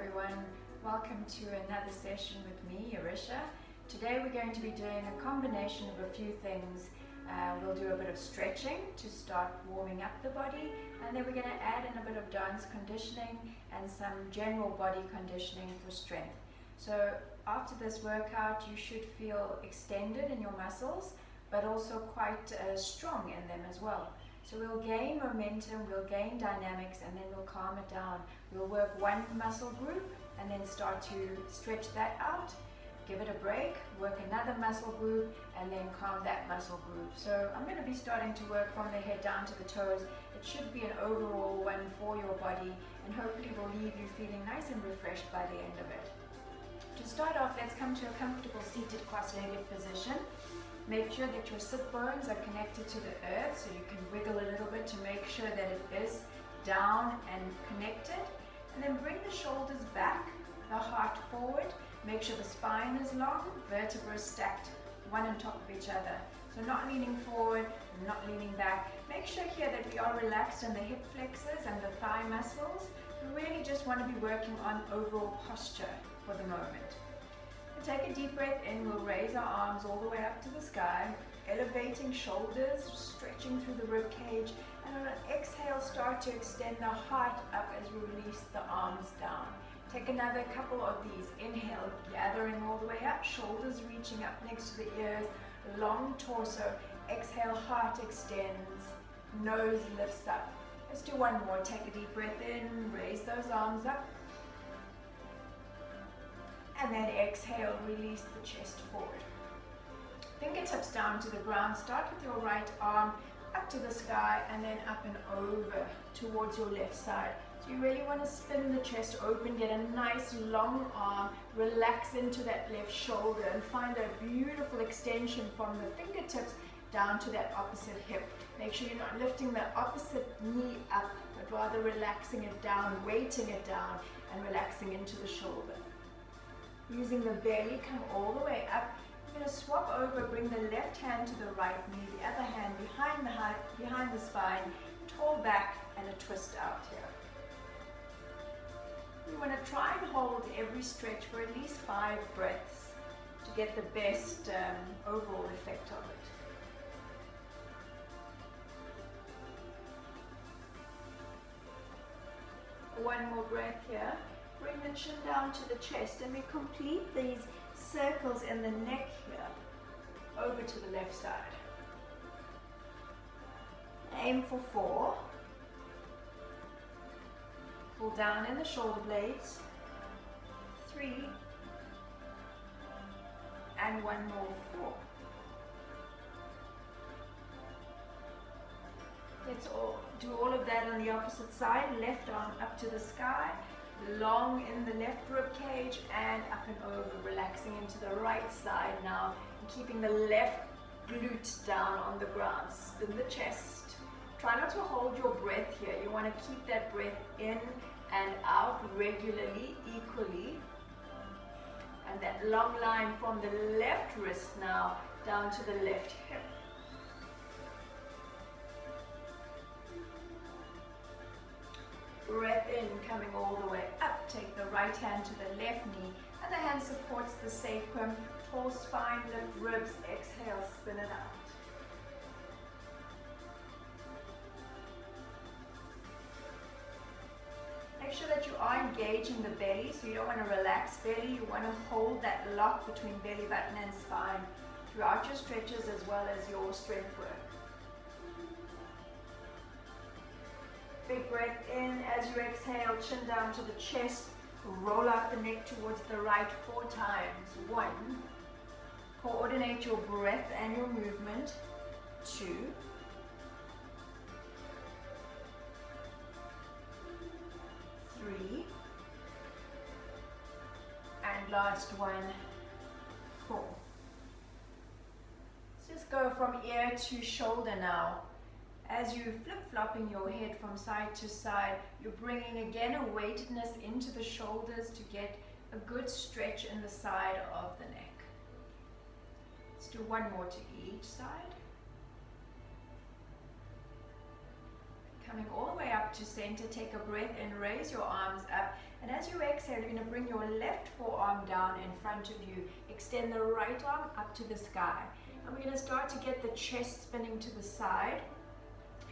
everyone, welcome to another session with me, Yarisha. Today we're going to be doing a combination of a few things. We'll do a bit of stretching to start warming up the body, and then we're going to add in a bit of dance conditioning and some general body conditioning for strength. So after this workout you should feel extended in your muscles, but also quite strong in them as well. So we'll gain momentum, we'll gain dynamics, and then we'll calm it down. We'll work one muscle group and then start to stretch that out, give it a break, work another muscle group, and then calm that muscle group. So I'm going to be starting to work from the head down to the toes. It should be an overall one for your body, and hopefully will leave you feeling nice and refreshed by the end of it. To start off, let's come to a comfortable seated cross-legged position. Make sure that your sit bones are connected to the earth, so you can wiggle a little bit to make sure that it is down and connected. And then bring the shoulders back, the heart forward. Make sure the spine is long, vertebrae stacked one on top of each other. So not leaning forward, not leaning back. Make sure here that we are relaxed in the hip flexors and the thigh muscles. We really just want to be working on overall posture for the moment. Take a deep breath in, we'll raise our arms all the way up to the sky, elevating shoulders, stretching through the rib cage, and on an exhale start to extend the heart up as we release the arms down. Take another couple of these. Inhale, gathering all the way up, shoulders reaching up next to the ears, long torso. Exhale, heart extends, nose lifts up. Let's do one more. Take a deep breath in, raise those arms up. And then exhale, release the chest forward. Fingertips down to the ground. Start with your right arm up to the sky and then up and over towards your left side. So you really want to spin the chest open, get a nice long arm, relax into that left shoulder and find a beautiful extension from the fingertips down to that opposite hip. Make sure you're not lifting the opposite knee up, but rather relaxing it down, weighting it down and relaxing into the shoulder. Using the belly, come all the way up. You're going to swap over, bring the left hand to the right knee, the other hand behind the spine, tall back and a twist out here. You want to try and hold every stretch for at least 5 breaths to get the best overall effect of it. One more breath here. Bring the chin down to the chest and we complete these circles in the neck here, over to the left side. Aim for 4. Pull down in the shoulder blades. 3. And one more, 4. Let's do all of that on the opposite side. Left arm up to the sky. Long in the left rib cage and up and over, relaxing into the right side now, and keeping the left glute down on the ground. Spin the chest. Try not to hold your breath here. You want to keep that breath in and out regularly, equally. And that long line from the left wrist now down to the left hip. Breath in, coming all the way up. Take the right hand to the left knee. Other hand supports the sacrum. Tall spine, lift ribs. Exhale, spin it out. Make sure that you are engaging the belly, so you don't want to relax belly. You want to hold that lock between belly button and spine throughout your stretches as well as your strength work. Big breath in. As you exhale, chin down to the chest. Roll out the neck towards the right 4 times. 1. Coordinate your breath and your movement. 2. 3. And last one, 4. Let's just go from ear to shoulder now. As you're flip-flopping your head from side to side, you're bringing again a weightedness into the shoulders to get a good stretch in the side of the neck. Let's do one more to each side. Coming all the way up to center, take a breath in, raise your arms up, And as you exhale, you're going to bring your left forearm down in front of you. Extend the right arm up to the sky. And we're going to start to get the chest spinning to the side.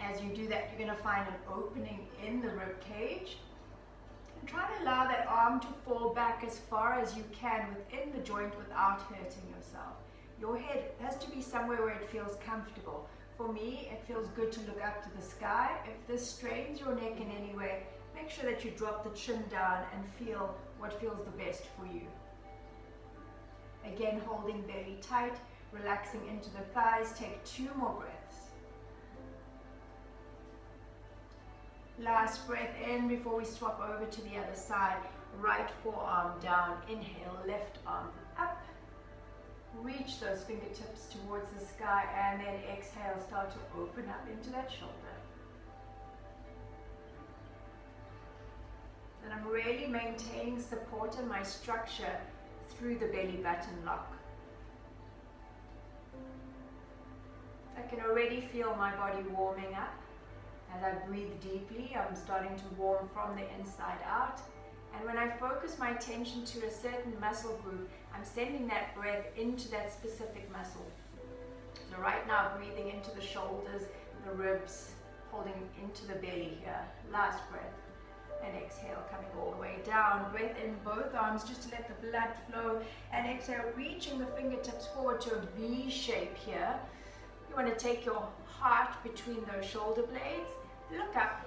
As you do that, you're going to find an opening in the rib cage. And try to allow that arm to fall back as far as you can within the joint without hurting yourself. Your head has to be somewhere where it feels comfortable. For me, it feels good to look up to the sky. If this strains your neck in any way, make sure that you drop the chin down and feel what feels the best for you. Again, holding belly tight, relaxing into the thighs. Take 2 more breaths. Last breath in before we swap over to the other side. Right forearm down. Inhale, left arm up. Reach those fingertips towards the sky, and then exhale, start to open up into that shoulder. And I'm really maintaining support in my structure through the belly button lock. I can already feel my body warming up. As I breathe deeply, I'm starting to warm from the inside out. And when I focus my attention to a certain muscle group, I'm sending that breath into that specific muscle. So right now, breathing into the shoulders, the ribs, holding into the belly here. Last breath. And exhale, coming all the way down. Breath in both arms just to let the blood flow. And exhale, reaching the fingertips forward to a V shape here. You want to take your heart between those shoulder blades. Look up.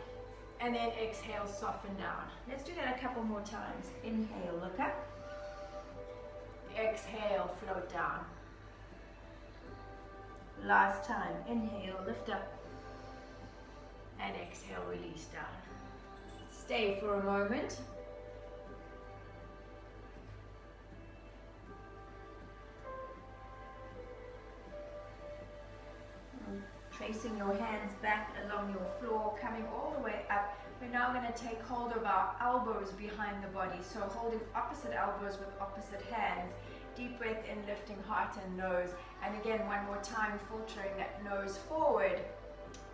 And then exhale, soften down. Let's do that a couple more times. Inhale, look up. Exhale, float down. Last time. Inhale, lift up. And exhale, release down. Stay for a moment. Tracing your hands back along your floor, coming all the way up. We're now going to take hold of our elbows behind the body. So holding opposite elbows with opposite hands. Deep breath in, lifting heart and nose. And again, one more time, filtering that nose forward.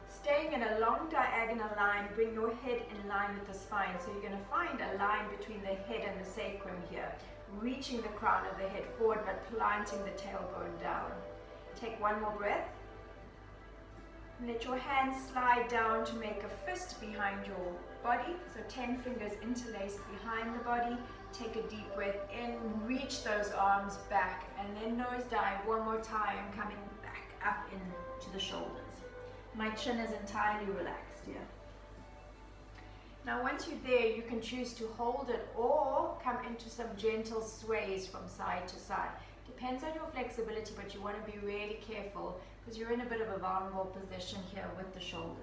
Staying in a long diagonal line, bring your head in line with the spine. So you're going to find a line between the head and the sacrum here. Reaching the crown of the head forward, but planting the tailbone down. Take one more breath. Let your hands slide down to make a fist behind your body. So 10 fingers interlaced behind the body. Take a deep breath in, reach those arms back, and then nose dive one more time, coming back up into the shoulders. My chin is entirely relaxed here. Now once you're there, you can choose to hold it or come into some gentle sways from side to side. Depends on your flexibility, but you want to be really careful because you're in a bit of a vulnerable position here with the shoulders.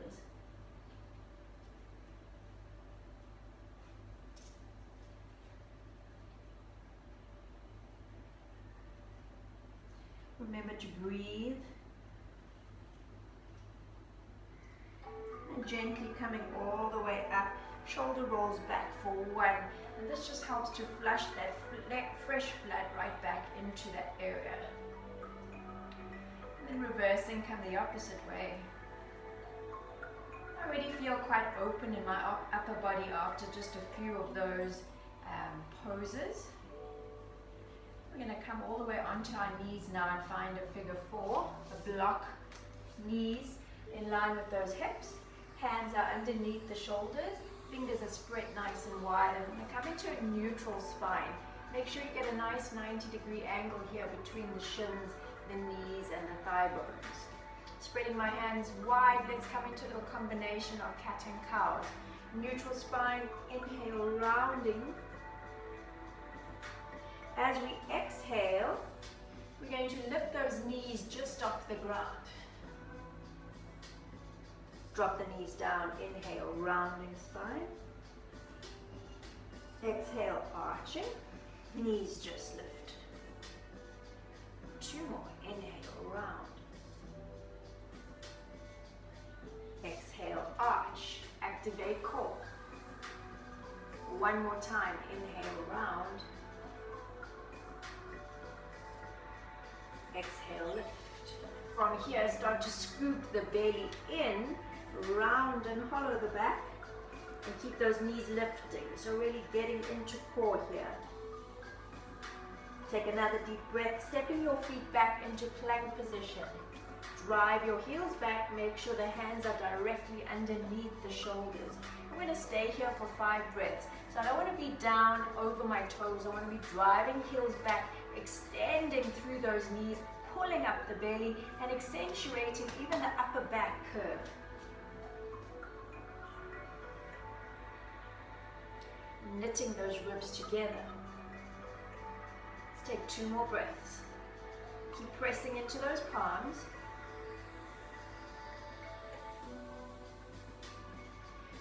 Remember to breathe. And gently coming all the way up. Shoulder rolls back for 1. And this just helps to flush that fresh blood right back into that area. And then reversing, come the opposite way. I already feel quite open in my upper body after just a few of those poses. We're going to come all the way onto our knees now and find a figure 4. A block, knees in line with those hips. Hands are underneath the shoulders. Fingers are spread nice and wide, and I'm going to come into a neutral spine. Make sure you get a nice 90-degree angle here between the shins, the knees, and the thigh bones. Spreading my hands wide, let's come into a little combination of cat and cow. Neutral spine, inhale, rounding. As we exhale, we're going to lift those knees just off the ground. Drop the knees down, inhale, rounding spine. Exhale, arching, knees just lift. 2 more, inhale, round. Exhale, arch, activate core. 1 more time, inhale, round. Exhale, lift. From here, start to scoop the belly in. Round and hollow the back. And keep those knees lifting. So really getting into core here. Take another deep breath, stepping your feet back into plank position. Drive your heels back, make sure the hands are directly underneath the shoulders. I'm going to stay here for 5 breaths. So I don't want to be down over my toes. I want to be driving heels back, extending through those knees, pulling up the belly, and accentuating even the upper back curve. Knitting those ribs together. Let's take 2 more breaths. Keep pressing into those palms.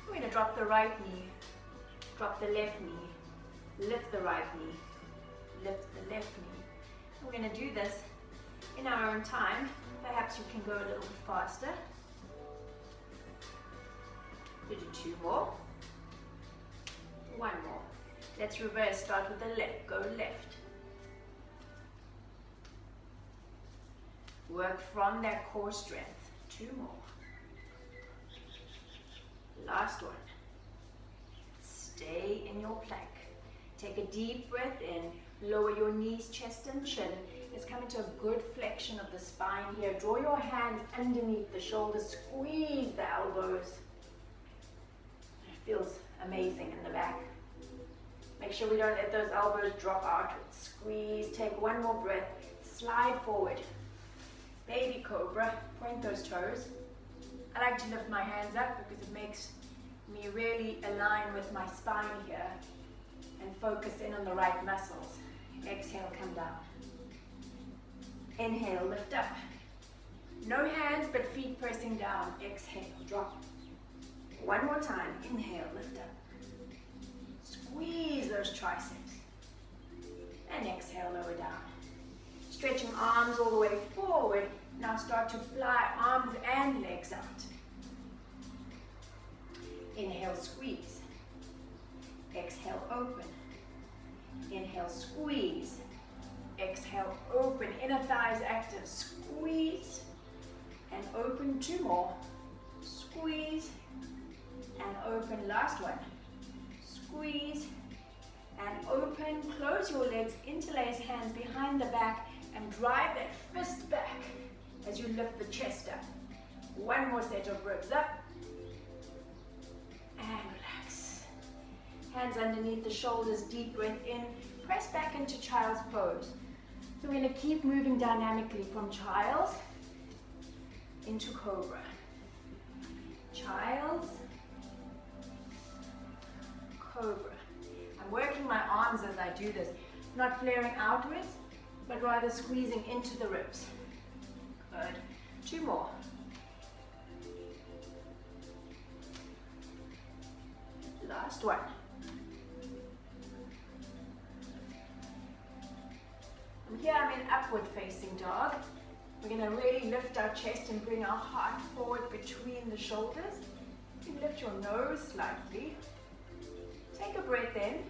We're going to drop the right knee, drop the left knee, lift the right knee, lift the left knee. We're going to do this in our own time. Perhaps you can go a little bit faster. We'll do 2 more. 1 more. Let's reverse. Start with the left. Go left. Work from that core strength. 2 more. Last one. Stay in your plank. Take a deep breath in. Lower your knees, chest and chin. Let's come into a good flexion of the spine here. Draw your hands underneath the shoulders. Squeeze the elbows. It feels amazing in the back. Make sure we don't let those elbows drop outwards. Squeeze. Take 1 more breath. Slide forward. Baby cobra. Point those toes. I like to lift my hands up because it makes me really align with my spine here and focus in on the right muscles. Exhale, come down. Inhale, lift up. No hands but feet pressing down. Exhale, drop. 1 more time. Inhale, lift up. Squeeze those triceps. And exhale, lower down. Stretching arms all the way forward. Now start to fly arms and legs out. Inhale, squeeze. Exhale, open. Inhale, squeeze. Exhale, open. Inner thighs active. Squeeze and open. 2 more. Squeeze and open. Last one. Squeeze and open. Close your legs. Interlace hands behind the back and drive that fist back as you lift the chest up. 1 more set of ribs up. And relax. Hands underneath the shoulders, deep breath in. Press back into child's pose. So we're going to keep moving dynamically from child's into cobra. Child's, cobra. I'm working my arms as I do this, not flaring outwards, but rather squeezing into the ribs. Good. 2 more. Last one. From here I'm in upward facing dog. We're going to really lift our chest and bring our heart forward between the shoulders. You can lift your nose slightly. Take a breath in.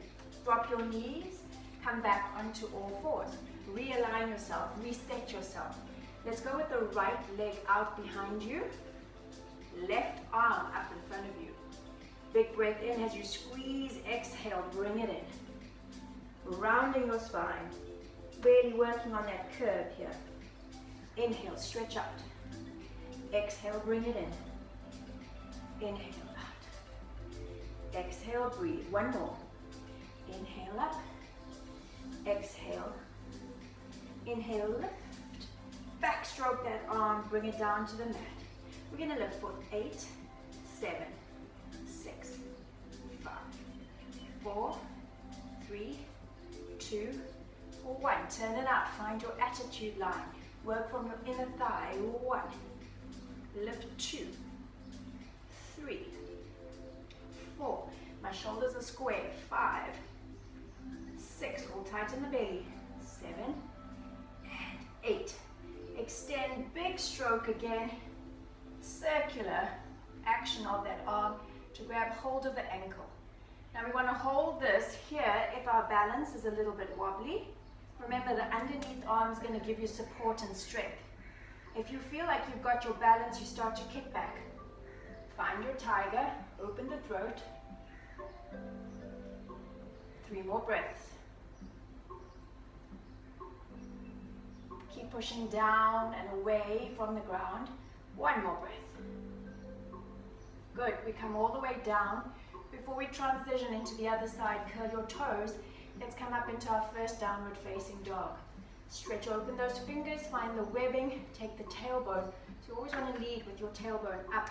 Drop your knees. Come back onto all fours. Realign yourself. Reset yourself. Let's go with the right leg out behind you. Left arm up in front of you. Big breath in as you squeeze, exhale, bring it in. Rounding your spine. Really working on that curve here. Inhale, stretch out. Exhale, bring it in. Inhale, out. Exhale, breathe. 1 more. Inhale up. Exhale. Inhale, lift. Backstroke that arm, bring it down to the mat. We're going to lift for 8, 7, 6, 5, 4, 3, 2, 1. Turn it out. Find your attitude line. Work from your inner thigh. 1. Lift 2, 3, 4. My shoulders are square. 5, 6. Hold tight in the belly. 7 and 8. Extend. Big stroke again. Circular action of that arm to grab hold of the ankle. Now we want to hold this here if our balance is a little bit wobbly. Remember, the underneath arm is going to give you support and strength. If you feel like you've got your balance, you start to kick back. Find your tiger, open the throat, 3 more breaths. Keep pushing down and away from the ground. 1 more breath. Good. We come all the way down. Before we transition into the other side, curl your toes. Let's come up into our first downward facing dog. Stretch open those fingers, find the webbing, take the tailbone. So you always want to lead with your tailbone up.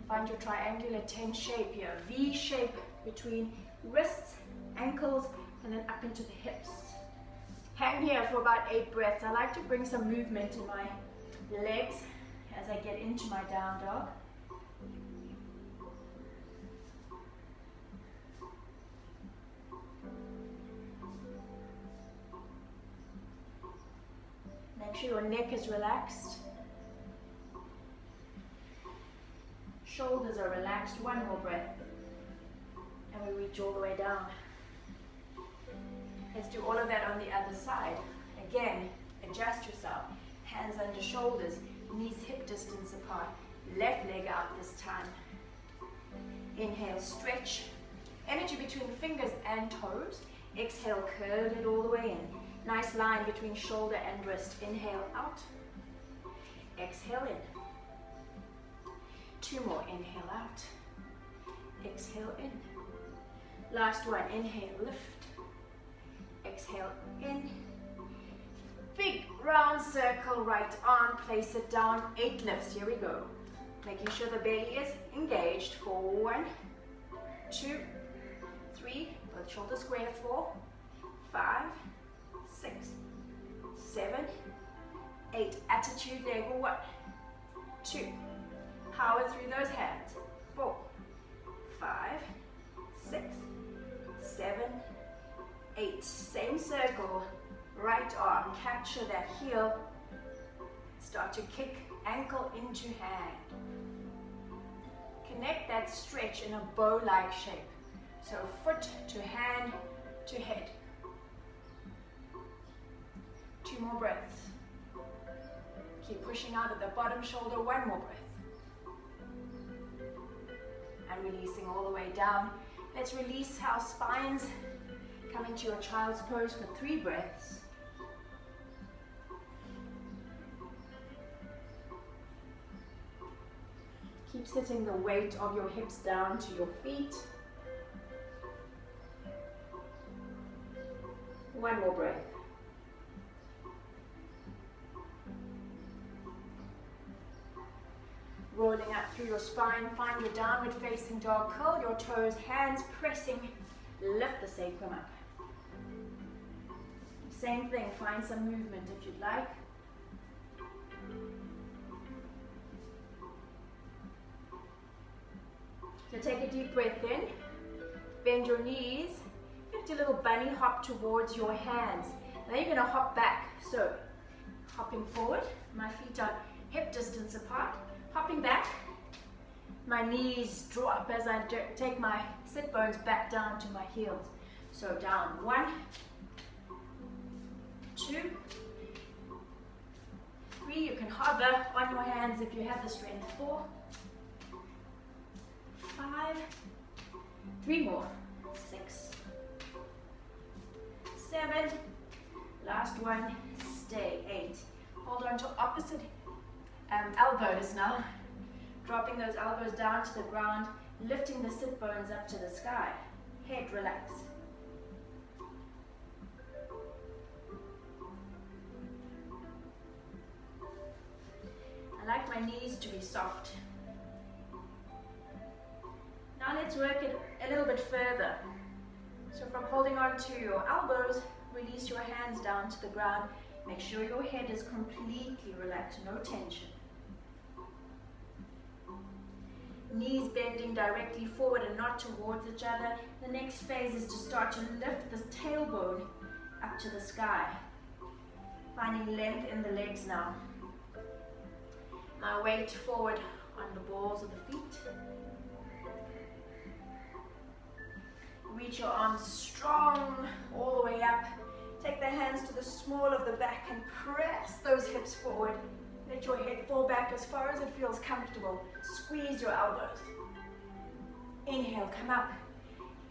Find your triangular 10 shape here. V shape between wrists, ankles, and then up into the hips. Hang here for about 8 breaths. I like to bring some movement in my legs as I get into my down dog. Make sure your neck is relaxed. Shoulders are relaxed. 1 more breath. And we reach all the way down. Let's do all of that on the other side. Again, adjust yourself. Hands under shoulders, knees hip distance apart. Left leg out this time. Inhale, stretch. Energy between fingers and toes. Exhale, curl it all the way in. Nice line between shoulder and wrist. Inhale out. Exhale in. 2 more. Inhale out. Exhale in. Last one. Inhale, lift. Exhale in. Big round circle, right arm, place it down. 8 lifts. Here we go. Making sure the belly is engaged for 1, 2, 3. Both shoulders square. 4, 5, 6, 7, 8. Attitude leg. 1, 2. Power through those hands. 4, 5, 6, 7, 8. Same circle. Right arm. Capture that heel. Start to kick ankle into hand. Connect that stretch in a bow-like shape. So foot to hand to head. 2 more breaths. Keep pushing out at the bottom shoulder. 1 more breath. And releasing all the way down. Let's release our spines. Come into your child's pose for 3 breaths. Keep sitting the weight of your hips down to your feet. 1 more breath. Rolling up through your spine, find your downward facing dog, curl your toes, hands pressing, lift the sacrum up. Same thing, find some movement if you'd like. So take a deep breath in, bend your knees, lift a little bunny hop towards your hands. And then you're going to hop back. So, hopping forward, my feet are hip distance apart. Hopping back, my knees drop as I take my sit bones back down to my heels. So down, 1, 2, 3. You can hover on your hands if you have the strength. 4, 5, 3 more. 6, 7. Last one. Stay. 8. Hold on to opposite elbows now. Dropping those elbows down to the ground, lifting the sit bones up to the sky. Head relaxed. I like my knees to be soft. Now let's work it a little bit further. So from holding on to your elbows, release your hands down to the ground. Make sure your head is completely relaxed, no tension. Knees bending directly forward and not towards each other. The next phase is to start to lift the tailbone up to the sky. Finding length in the legs now. My weight forward on the balls of the feet. Reach your arms strong all the way up. Take the hands to the small of the back and press those hips forward. Let your head fall back as far as it feels comfortable. Squeeze your elbows. Inhale, come up.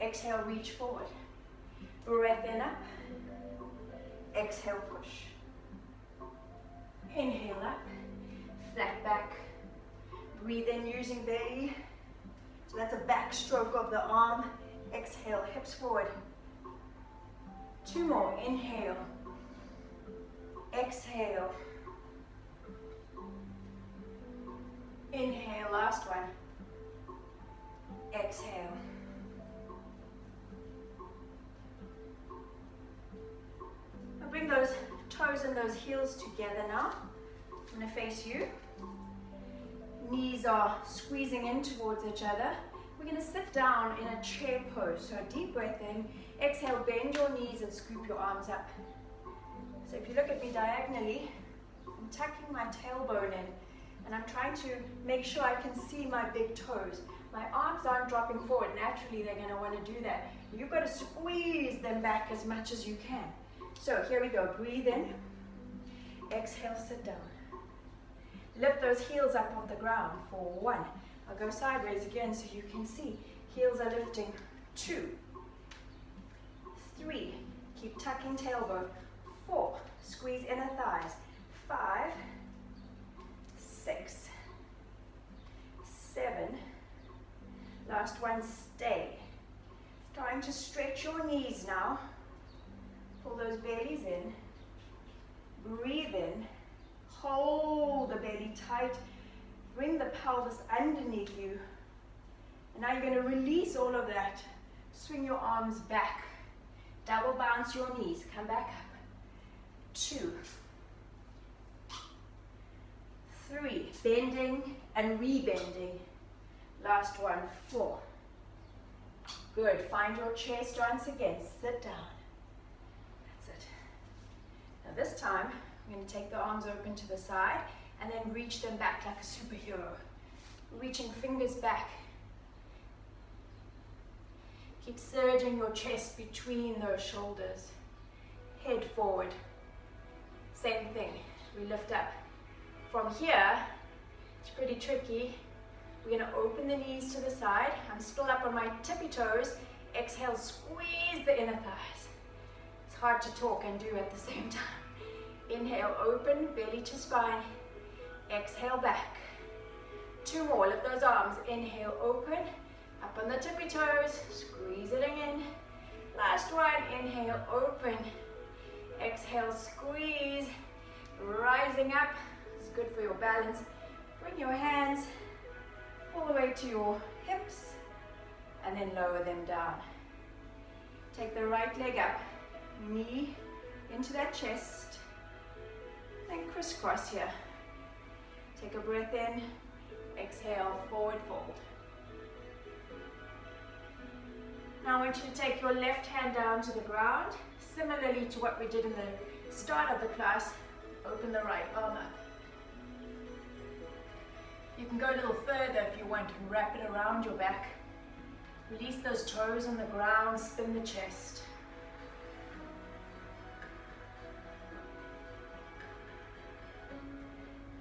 Exhale, reach forward. Breath in up. Exhale, push. Inhale up. Flat back. Breathe in using belly. So that's a back stroke of the arm. Exhale, hips forward. 2 more. Inhale. Exhale. Inhale, last one. Exhale. Now bring those toes and those heels together now. I'm going to face you. Knees are squeezing in towards each other. We're going to sit down in a chair pose. So a deep breath in. Exhale, bend your knees and scoop your arms up. So if you look at me diagonally, I'm tucking my tailbone in. And I'm trying to make sure I can see my big toes. My arms aren't dropping forward. Naturally, they're going to want to do that. You've got to squeeze them back as much as you can. So here we go. Breathe in. Exhale, sit down. Lift those heels up off the ground for 1. I'll go sideways again so you can see. Heels are lifting. 2. 3. Keep tucking tailbone. 4. Squeeze inner thighs. 5. 6. 7. Last one, stay. Starting to stretch your knees now. Pull those bellies in. Breathe in. Hold the belly tight. Bring the pelvis underneath you. And now you're going to release all of that. Swing your arms back. Double bounce your knees. Come back up. 2. 3. Bending and rebending. Last one. 4. Good. Find your chair stance again. Sit down. That's it. Now this time, we're going to take the arms open to the side and then reach them back like a superhero. Reaching fingers back. Keep surging your chest between those shoulders. Head forward. Same thing. We lift up. From here, it's pretty tricky. We're going to open the knees to the side. I'm still up on my tippy toes. Exhale, squeeze the inner thighs. It's hard to talk and do at the same time. Inhale, open, belly to spine. Exhale, back. 2 more, lift those arms. Inhale, open, up on the tippy toes, squeezing in. Last one, inhale, open. Exhale, squeeze, rising up. It's good for your balance. Bring your hands all the way to your hips and then lower them down. Take the right leg up, knee into that chest, then crisscross here. Take a breath in, exhale, forward fold. Now I want you to take your left hand down to the ground, similarly to what we did in the start of the class. Open the right arm up. You can go a little further if you want and wrap it around your back. Release those toes on the ground, spin the chest.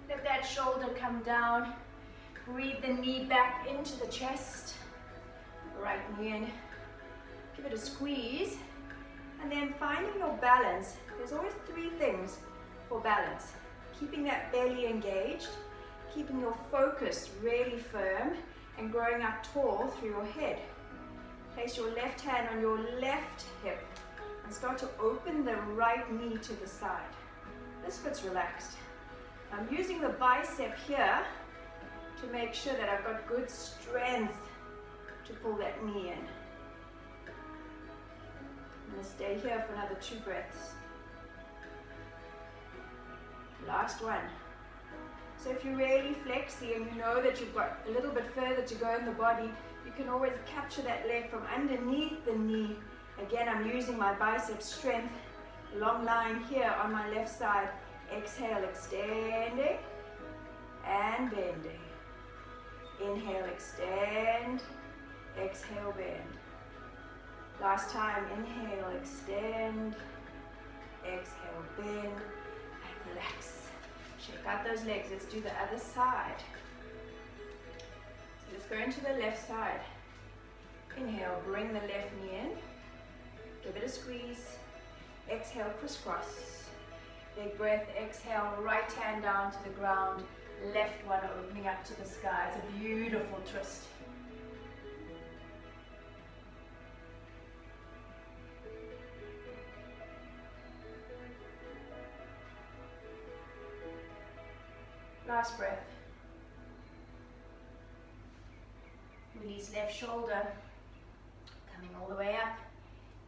Let that shoulder come down. Breathe the knee back into the chest. Right knee in. Give it a squeeze. And then finding your balance. There's always 3 things for balance. Keeping that belly engaged. Keeping your focus really firm and growing up tall through your head. Place your left hand on your left hip and start to open the right knee to the side. This foot's relaxed. I'm using the bicep here to make sure that I've got good strength to pull that knee in. I'm going to stay here for another 2 breaths. Last one. So if you're really flexy and you know that you've got a little bit further to go in the body, you can always capture that leg from underneath the knee. Again, I'm using my bicep strength. Long line here on my left side. Exhale, extending and bending. Inhale, extend. Exhale, bend. Last time, inhale, extend. Exhale, bend and relax. Shake out those legs. Let's do the other side. So let's go into the left side. Inhale, bring the left knee in. Give it a squeeze. Exhale, crisscross. Big breath, exhale, right hand down to the ground. Left one opening up to the sky. It's a beautiful twist. Last breath. Release left shoulder. Coming all the way up.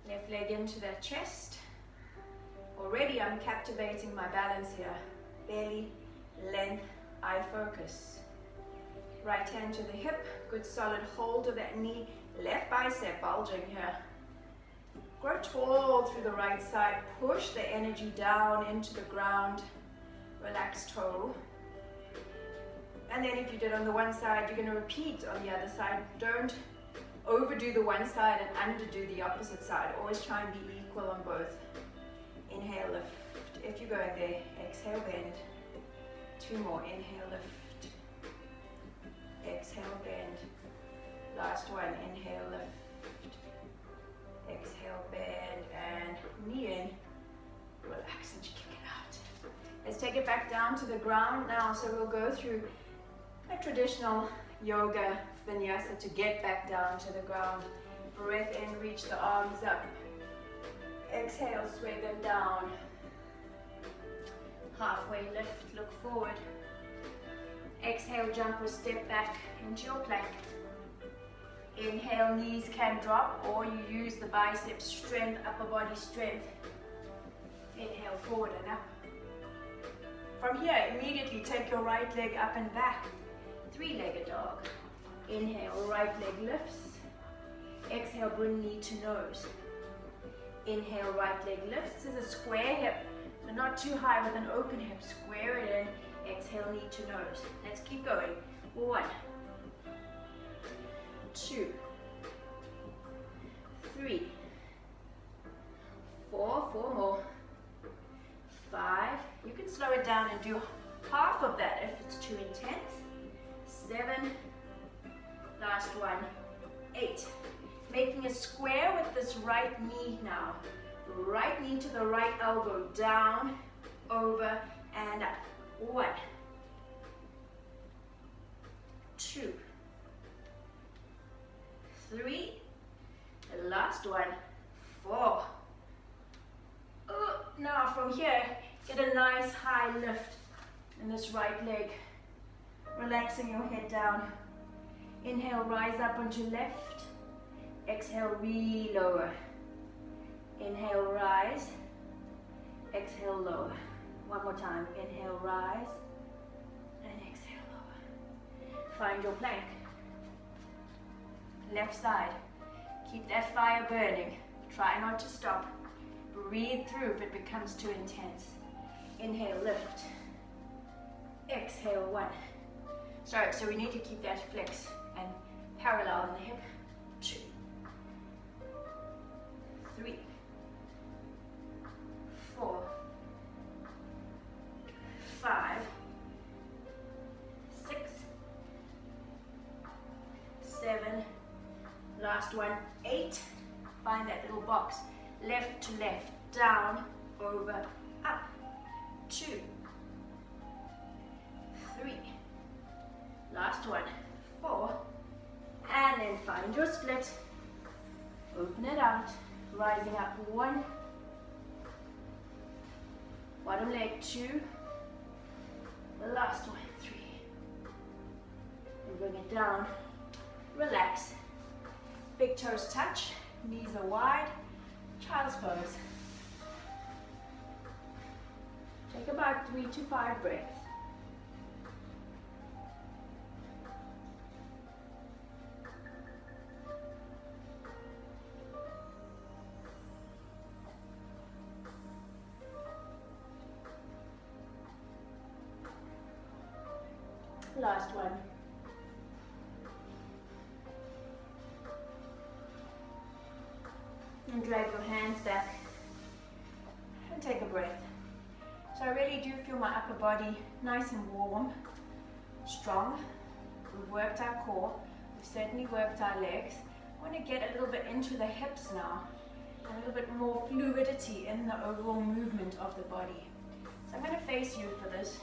Left leg into the chest. Already I'm captivating my balance here. Belly, length, eye focus. Right hand to the hip. Good solid hold of that knee. Left bicep bulging here. Grow tall through the right side. Push the energy down into the ground. Relax toe. And then if you did on the one side, you're going to repeat on the other side. Don't overdo the one side and underdo the opposite side. Always try and be equal on both. Inhale, lift. If you're going there, exhale, bend. Two more. Inhale, lift. Exhale, bend. Last one. Inhale, lift. Exhale, bend. And knee in. Relax and kick it out. Let's take it back down to the ground now. So we'll go through a traditional yoga vinyasa to get back down to the ground. Breath in, reach the arms up. Exhale, sway them down. Halfway lift, look forward. Exhale, jump or step back into your plank. Inhale, knees can drop, or you use the bicep strength, upper body strength. Inhale, forward and up. From here, immediately take your right leg up and back. Three-legged dog. Inhale, right leg lifts. Exhale, bring knee to nose. Inhale, right leg lifts. This is a square hip, so not too high with an open hip. Square it in. Exhale, knee to nose. Let's keep going. 1, 2, 3, 4, 4 more. 5. You can slow it down and do half of that if it's too intense. 7. Last one. 8. Making a square with this right knee now. Right knee to the right elbow. Down, over, and up. 1, 2, 3. The last one. 4. Now from here, get a nice high lift in this right leg. Relaxing your head down. Inhale, rise up onto left. Exhale, re-lower. Inhale, rise. Exhale, lower. One more time. Inhale, rise. And exhale, lower. Find your plank. Left side. Keep that fire burning. Try not to stop. Breathe through if it becomes too intense. Inhale, lift. Exhale, 1. Sorry, so we need to keep that flex and parallel in the hip. 2, 3, 4, 5, 6, 7. Last one. 8. Find that little box. Left to left, down, over, up. 2, 3. Last one. 4. And then find your split. Open it out. Rising up. 1. Bottom leg. 2. The last one. 3. And bring it down. Relax. Big toes touch. Knees are wide. Child's pose. Take about 3 to 5 breaths. Last one. And drag your hands back and take a breath. So I really do feel my upper body nice and warm, strong. We've worked our core, we've certainly worked our legs. I want to get a little bit into the hips now, a little bit more fluidity in the overall movement of the body. So I'm going to face you for this.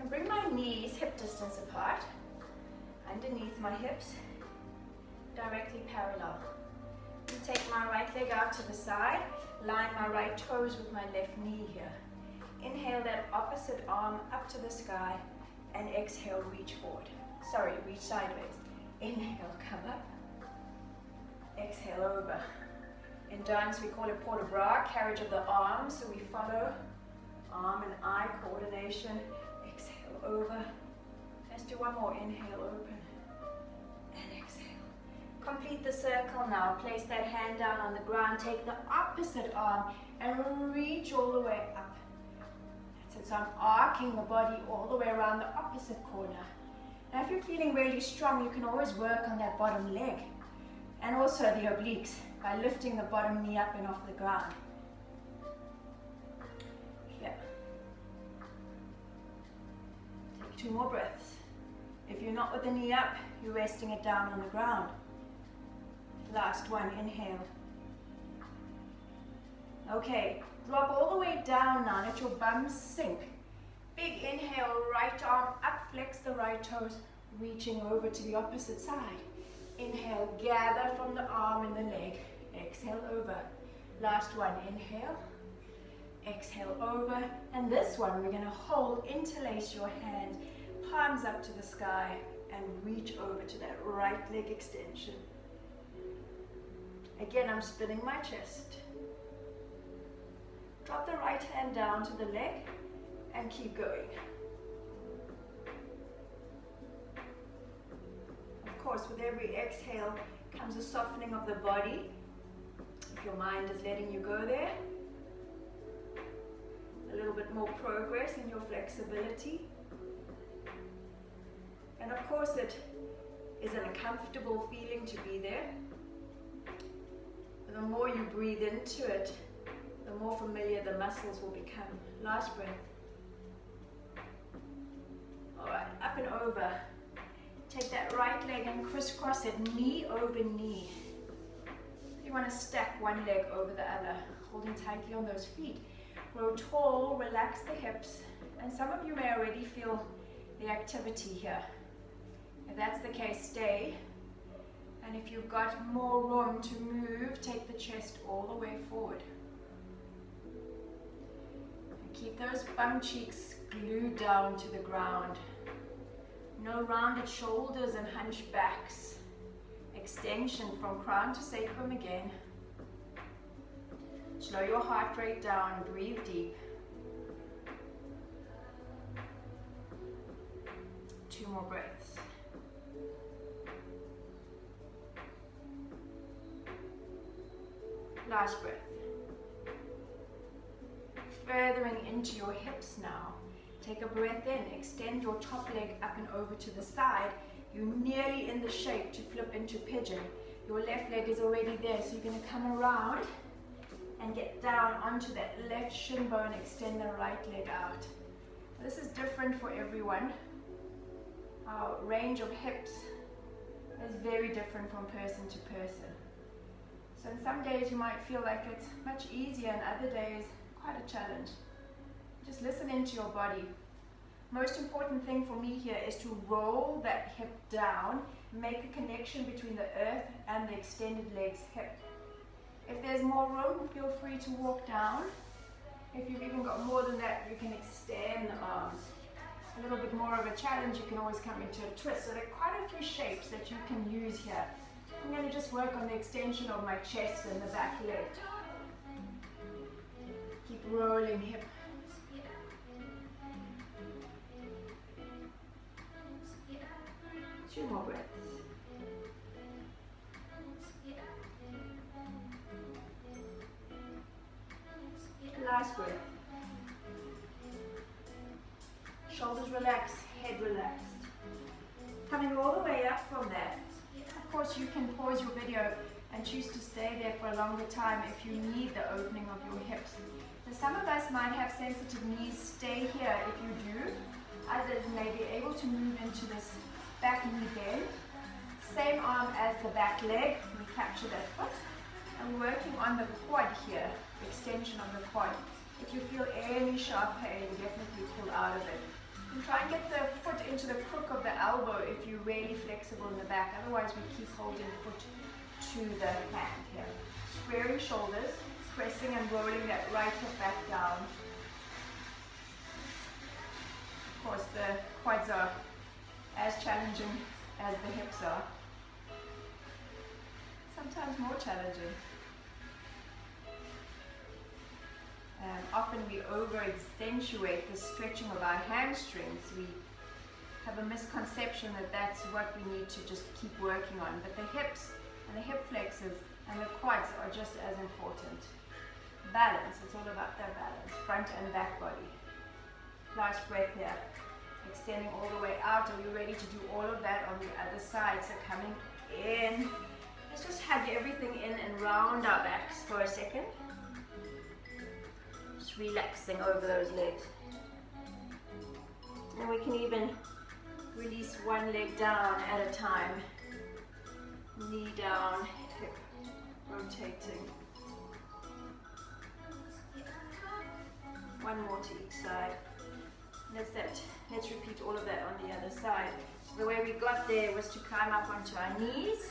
I'm going to bring my knees hip distance apart, underneath my hips, directly parallel. I'm take my right leg out to the side, line my right toes with my left knee here. Inhale that opposite arm up to the sky, and exhale, reach forward. Sorry, reach sideways. Inhale, come up. Exhale, over. In dance, we call it port de bras, carriage of the arms, so we follow arm and eye coordination. Exhale, over. Let's do one more. Inhale, open. And exhale. Complete the circle now. Place that hand down on the ground. Take the opposite arm and reach all the way up. That's it. So I'm arcing the body all the way around the opposite corner. Now if you're feeling really strong, you can always work on that bottom leg and also the obliques by lifting the bottom knee up and off the ground. Here. Take 2 more breaths. If you're not with the knee up, you're resting it down on the ground. Last one, inhale. Okay, drop all the way down now, let your bum sink. Big inhale, right arm up, flex the right toes, reaching over to the opposite side. Inhale, gather from the arm and the leg. Exhale, over. Last one, inhale. Exhale, over. And this one, we're going to hold, interlace your hands, palms up to the sky, and reach over to that right leg extension. Again, I'm spinning my chest. Drop the right hand down to the leg and keep going. Of course, with every exhale comes a softening of the body. If your mind is letting you go there, a little bit more progress in your flexibility. And of course, it is an uncomfortable feeling to be there. The more you breathe into it, the more familiar the muscles will become. Last breath. All right, up and over. Take that right leg and crisscross it, knee over knee. You want to stack one leg over the other, holding tightly on those feet. Grow tall, relax the hips, and some of you may already feel the activity here. If that's the case, stay. And if you've got more room to move, take the chest all the way forward. And keep those bum cheeks glued down to the ground. No rounded shoulders and hunched backs. Extension from crown to sacrum again. Slow your heart rate down, breathe deep. 2 more breaths. Last breath. Furthering into your hips now. Take a breath in, extend your top leg up and over to the side. You're nearly in the shape to flip into pigeon. Your left leg is already there, so you're going to come around and get down onto that left shin bone, extend the right leg out. This is different for everyone. Our range of hips is very different from person to person. So in some days you might feel like it's much easier, and other days quite a challenge. Just listen into your body. Most important thing for me here is to roll that hip down, make a connection between the earth and the extended leg's hip. If there's more room, feel free to walk down. If you've even got more than that, you can extend the arms. A little bit more of a challenge, you can always come into a twist. So there are quite a few shapes that you can use here. I'm going to just work on the extension of my chest and the back leg. Keep rolling hip. Two more breaths. Last breath. Shoulders relaxed, head relaxed. Coming all the way up from that. Of course, you can pause your video and choose to stay there for a longer time if you need the opening of your hips. So some of us might have sensitive knees. Stay here if you do. Others may be able to move into this back knee bend. Same arm as the back leg. We capture that foot. And we're working on the quad here, extension of the quad. If you feel any sharp pain, definitely pull out of it. And try and get the foot into the crook of the elbow if you're really flexible in the back. Otherwise, we keep holding the foot to the hand here. Squaring shoulders, pressing and rolling that right hip back down. Of course, the quads are as challenging as the hips are. Sometimes more challenging. Often we over-accentuate the stretching of our hamstrings. We have a misconception that that's what we need to just keep working on. But the hips and the hip flexors and the quads are just as important. Balance, it's all about that balance. Front and back body. Last breath here. Extending all the way out. Are you ready to do all of that on the other side? So coming in. Let's just hug everything in and round our backs for a second. Just relaxing over those legs. And we can even release one leg down at a time. Knee down, hip rotating. One more to each side. Let's repeat all of that on the other side. The way we got there was to climb up onto our knees.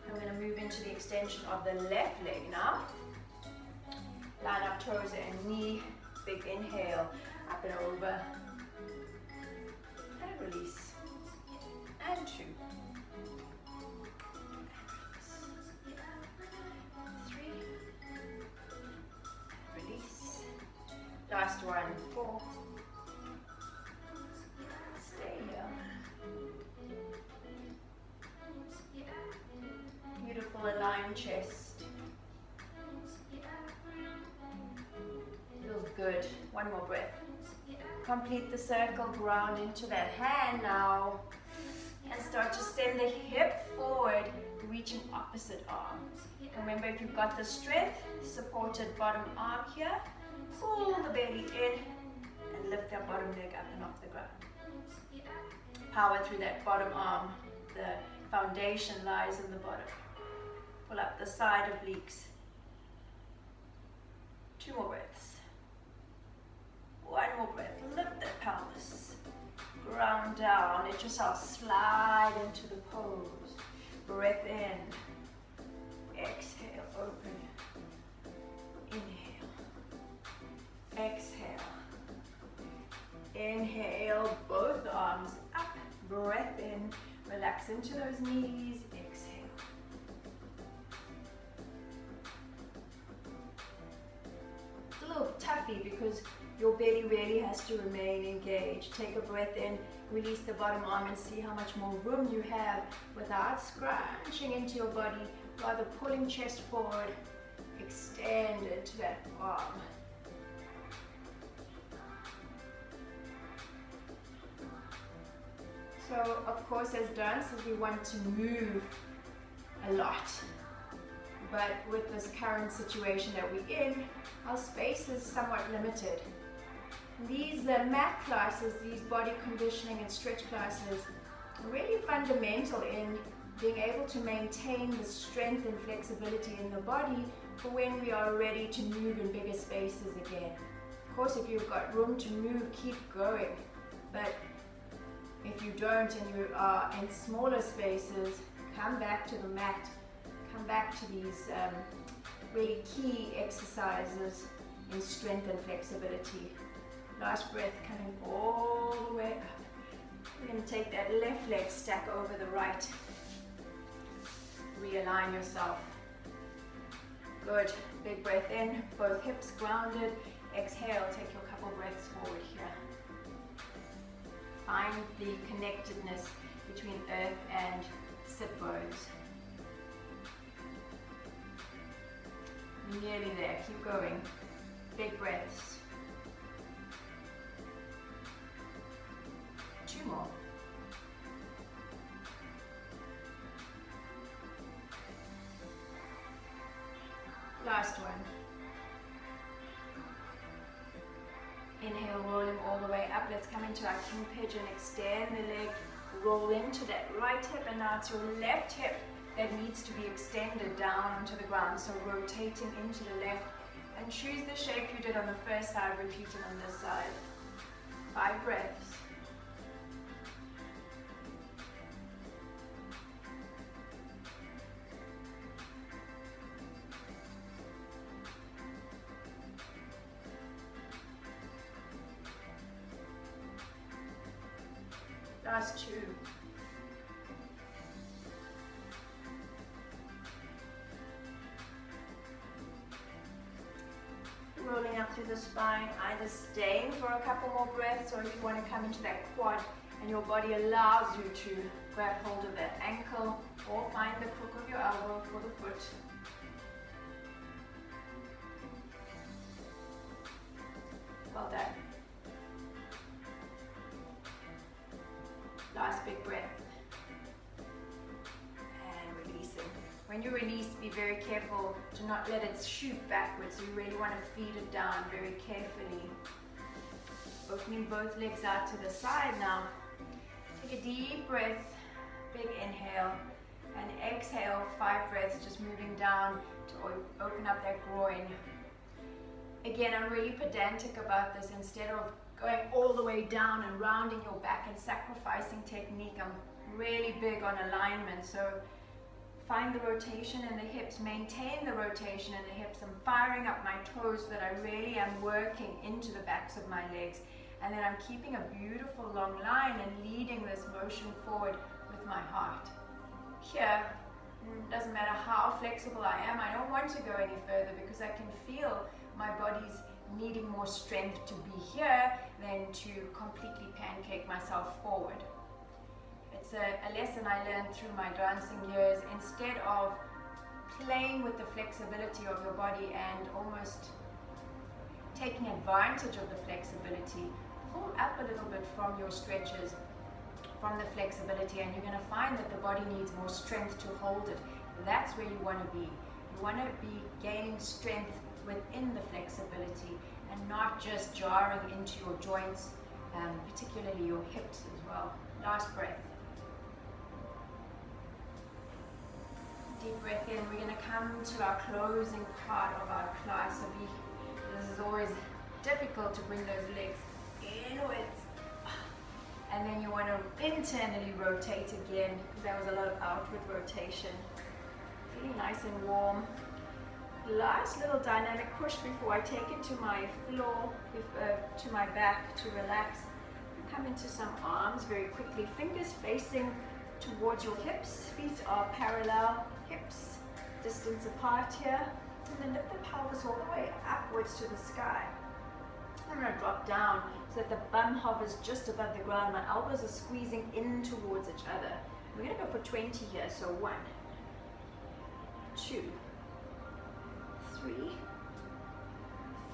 I'm going to move into the extension of the left leg now. Line up toes and knee. Big inhale. Up and over. And release. And two. Three. Release. Last one. 4. Stay here. Beautiful aligned chest. Feels good. One more breath. Complete the circle, ground into that hand now. And start to send the hip forward, reaching opposite arm. Remember, if you've got the strength, supported bottom arm here, pull the belly in and lift that bottom leg up and off the ground. Power through that bottom arm. The foundation lies in the bottom. Pull up the side obliques. 2 more breaths. 1 more breath. Lift that pelvis. Ground down. Let yourself slide into the pose. Breath in. Exhale. Open. Inhale. Exhale. Inhale. Both arms up. Breath in. Relax into those knees. Exhale. It's a little toughy because your belly really has to remain engaged. Take a breath in, release the bottom arm and see how much more room you have without scrunching into your body, rather pulling chest forward, extend into that arm. So, of course, as dancers, we want to move a lot. But with this current situation that we're in, our space is somewhat limited. These mat classes, these body conditioning and stretch classes, are really fundamental in being able to maintain the strength and flexibility in the body for when we are ready to move in bigger spaces again. Of course, if you've got room to move, keep going. But if you don't and you are in smaller spaces, come back to the mat. Come back to these really key exercises in strength and flexibility. Last breath coming all the way up. We're going to take that left leg, stack over the right. Realign yourself. Good. Big breath in, both hips grounded. Exhale, take your couple breaths forward here. Find the connectedness between earth and sit bones. Nearly there. Keep going. Big breaths. 2 more. Last one. Inhale, rolling all the way up. Let's come into our King Pigeon. Extend the leg Roll into that right hip, and now it's your left hip that needs to be extended down onto the ground. So rotating into the left, and choose the shape you did on the first side, repeat it on this side. 5 breaths. Last 2. Rolling up through the spine, either staying for a couple more breaths, or if you want to come into that quad and your body allows you to grab hold of that ankle or find the crook of your elbow for the foot. Well done. Last big breath. And releasing. When you release, be very careful to not let it shoot backwards. You really want to feed it down very carefully. Opening both legs out to the side now. Take a deep breath, big inhale, and exhale, 5 breaths, just moving down to open up that groin. Again, I'm really pedantic about this. Instead of going all the way down and rounding your back and sacrificing technique, I'm really big on alignment. So find the rotation in the hips, maintain the rotation in the hips. I'm firing up my toes so that I really am working into the backs of my legs. And then I'm keeping a beautiful long line and leading this motion forward with my heart. Here, it doesn't matter how flexible I am, I don't want to go any further because I can feel my body's needing more strength to be here than to completely pancake myself forward. It's a lesson I learned through my dancing years. Instead of playing with the flexibility of your body and almost taking advantage of the flexibility, pull up a little bit from your stretches, from the flexibility, and you're going to find that the body needs more strength to hold it. That's where you want to be. You want to be gaining strength within the flexibility and not just jarring into your joints, particularly your hips as well. Last breath. Deep breath in. We're going to come to our closing part of our class. So this is always difficult to bring those legs inwards. And then you want to internally rotate again, because that was a lot of outward rotation. Feeling nice and warm. Last little dynamic push before I take it to my floor, to my back to relax. Come into some arms very quickly. Fingers facing towards your hips. Feet are parallel. Hips distance apart here. And then lift the pelvis all the way upwards to the sky. I'm going to drop down so that the bum hovers just above the ground. My elbows are squeezing in towards each other. We're going to go for 20 here. So 1, 2, 3,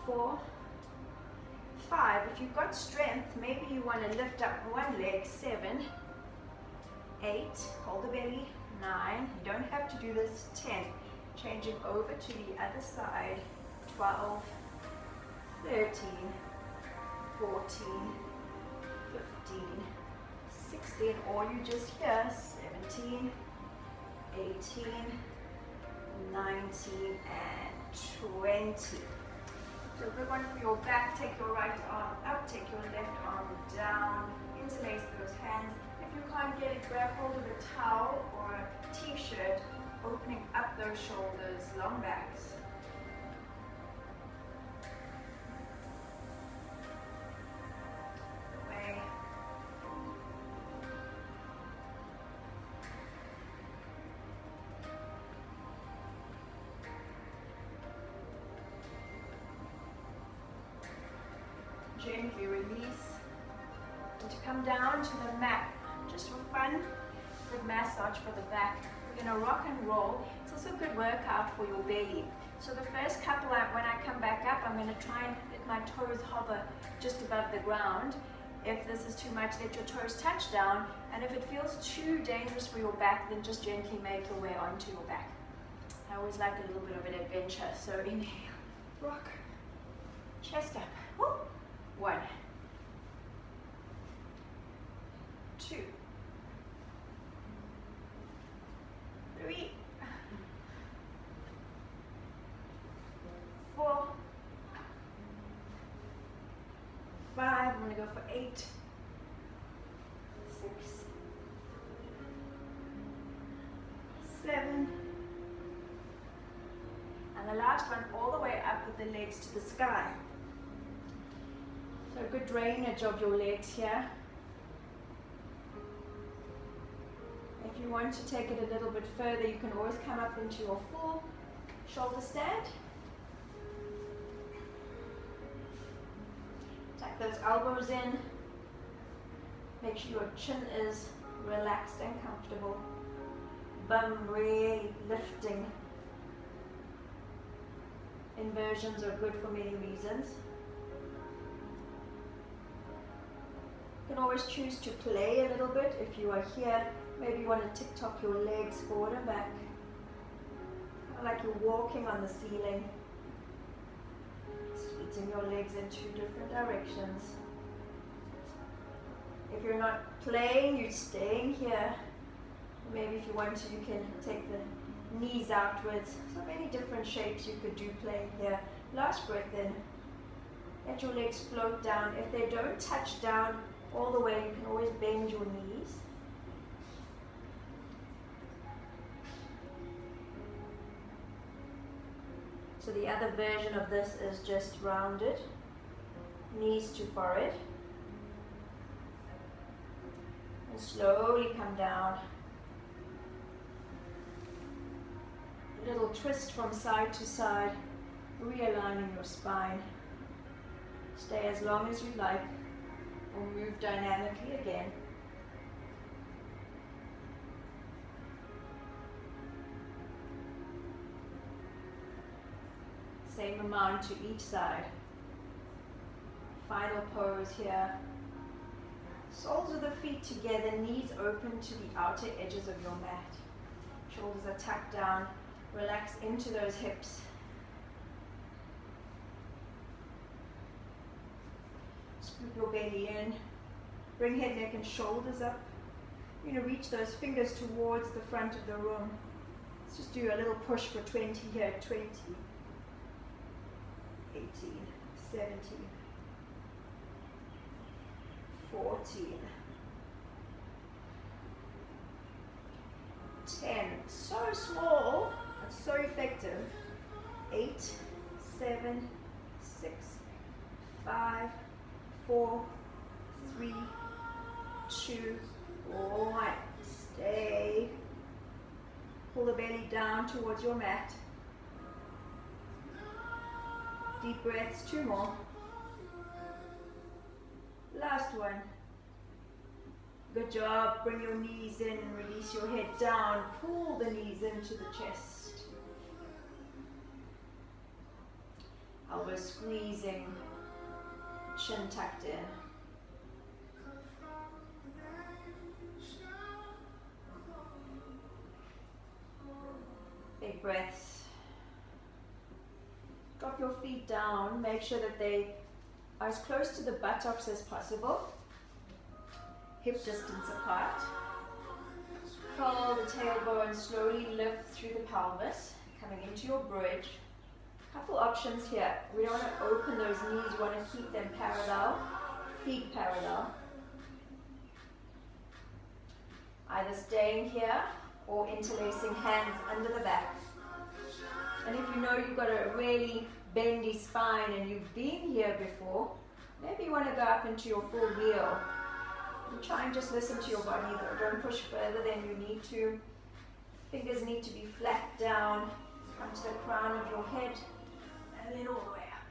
4, 5. If you've got strength, maybe you want to lift up one leg. 7, 8, hold the belly. 9, you don't have to do this. 10, changing over to the other side. 12, 13, 14, 15, 16, or you just hear 17, 18, 19, and 20. So a good one for your back. Take your right arm up, take your left arm down, interlace those hands. If you can't get it, grab hold of a towel or a t-shirt, opening up those shoulders, long backs. Away. Gently release. And to come down to the mat, just for fun, good massage for the back. We're going to rock and roll. It's also a good workout for your belly. So the first couple, when I come back up, I'm going to try and let my toes hover just above the ground. If this is too much, let your toes touch down. And if it feels too dangerous for your back, then just gently make your way onto your back. I always like a little bit of an adventure. So inhale, rock, chest up. Woo. 1, 2, going to go for 8, 6, 7, and the last one all the way up with the legs to the sky. So good drainage of your legs here. If you want to take it a little bit further, you can always come up into your full shoulder stand. Tuck those elbows in. Make sure your chin is relaxed and comfortable. Bum really lifting. Inversions are good for many reasons. You can always choose to play a little bit. If you are here, maybe you want to tick-tock your legs forward and back. Like you're walking on the ceiling. Sweeping your legs in 2 different directions. If you're not playing, you're staying here. Maybe if you want to, you can take the knees outwards. So many different shapes you could do playing here. Last breath in. Let your legs float down. If they don't touch down all the way, you can always bend your knees. So the other version of this is just rounded, knees to forehead. And slowly come down. A little twist from side to side, realigning your spine. Stay as long as you like, or move dynamically again. Same amount to each side. Final pose here. Soles of the feet together, knees open to the outer edges of your mat. Shoulders are tucked down. Relax into those hips. Scoop your belly in. Bring head, neck, and shoulders up. You're going to reach those fingers towards the front of the room. Let's just do a little push for 20 here. 20, 18, 17, 14, 10. So small, but so effective. 8, 7, 6, 5, 4, 3, 2, 1. Stay. Pull the belly down towards your mat. Deep breaths, 2 more. Last one. Good job. Bring your knees in and release your head down. Pull the knees into the chest. Elbows squeezing. Chin tucked in. Big breaths. Drop your feet down. Make sure that they are as close to the buttocks as possible. Hip distance apart. Curl the tailbone, slowly lift through the pelvis, coming into your bridge. Couple options here. We don't want to open those knees, we want to keep them parallel, feet parallel. Either staying here or interlacing hands under the back. And if you know you've got a really bendy spine and you've been here before, maybe you want to go up into your full wheel. And try and just listen to your body though. Don't push further than you need to. Fingers need to be flat down. Come to the crown of your head and then all the way up.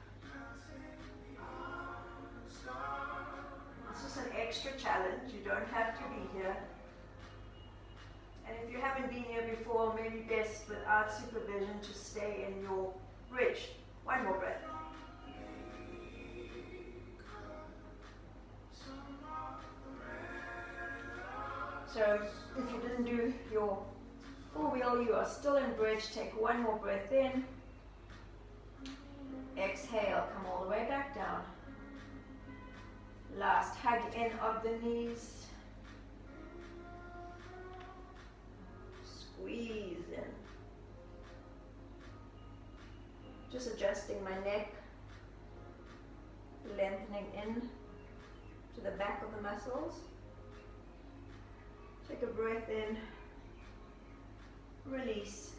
It's just an extra challenge. You don't have to be here. And if you haven't been here before, maybe best without supervision to stay in your bridge. One more breath. So if you didn't do your full wheel, you are still in bridge. Take one more breath in. Exhale, come all the way back down. Last hug in of the knees. Squeeze in. Just adjusting my neck, lengthening in to the back of the muscles. Take a breath in, release.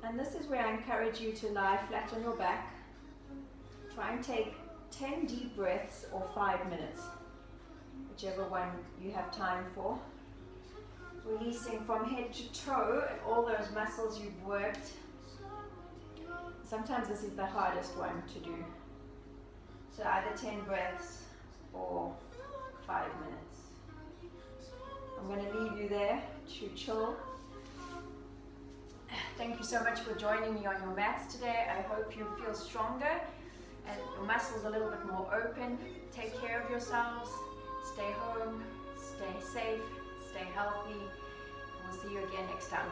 And this is where I encourage you to lie flat on your back. Try and take 10 deep breaths or 5 minutes, whichever one you have time for. Releasing from head to toe and all those muscles you've worked. Sometimes this is the hardest one to do. So either 10 breaths or 5 minutes. I'm going to leave you there to chill. Thank you so much for joining me on your mats today. I hope you feel stronger and your muscles a little bit more open. Take care of yourselves. Stay home. Stay safe. Stay healthy. We'll see you again next time.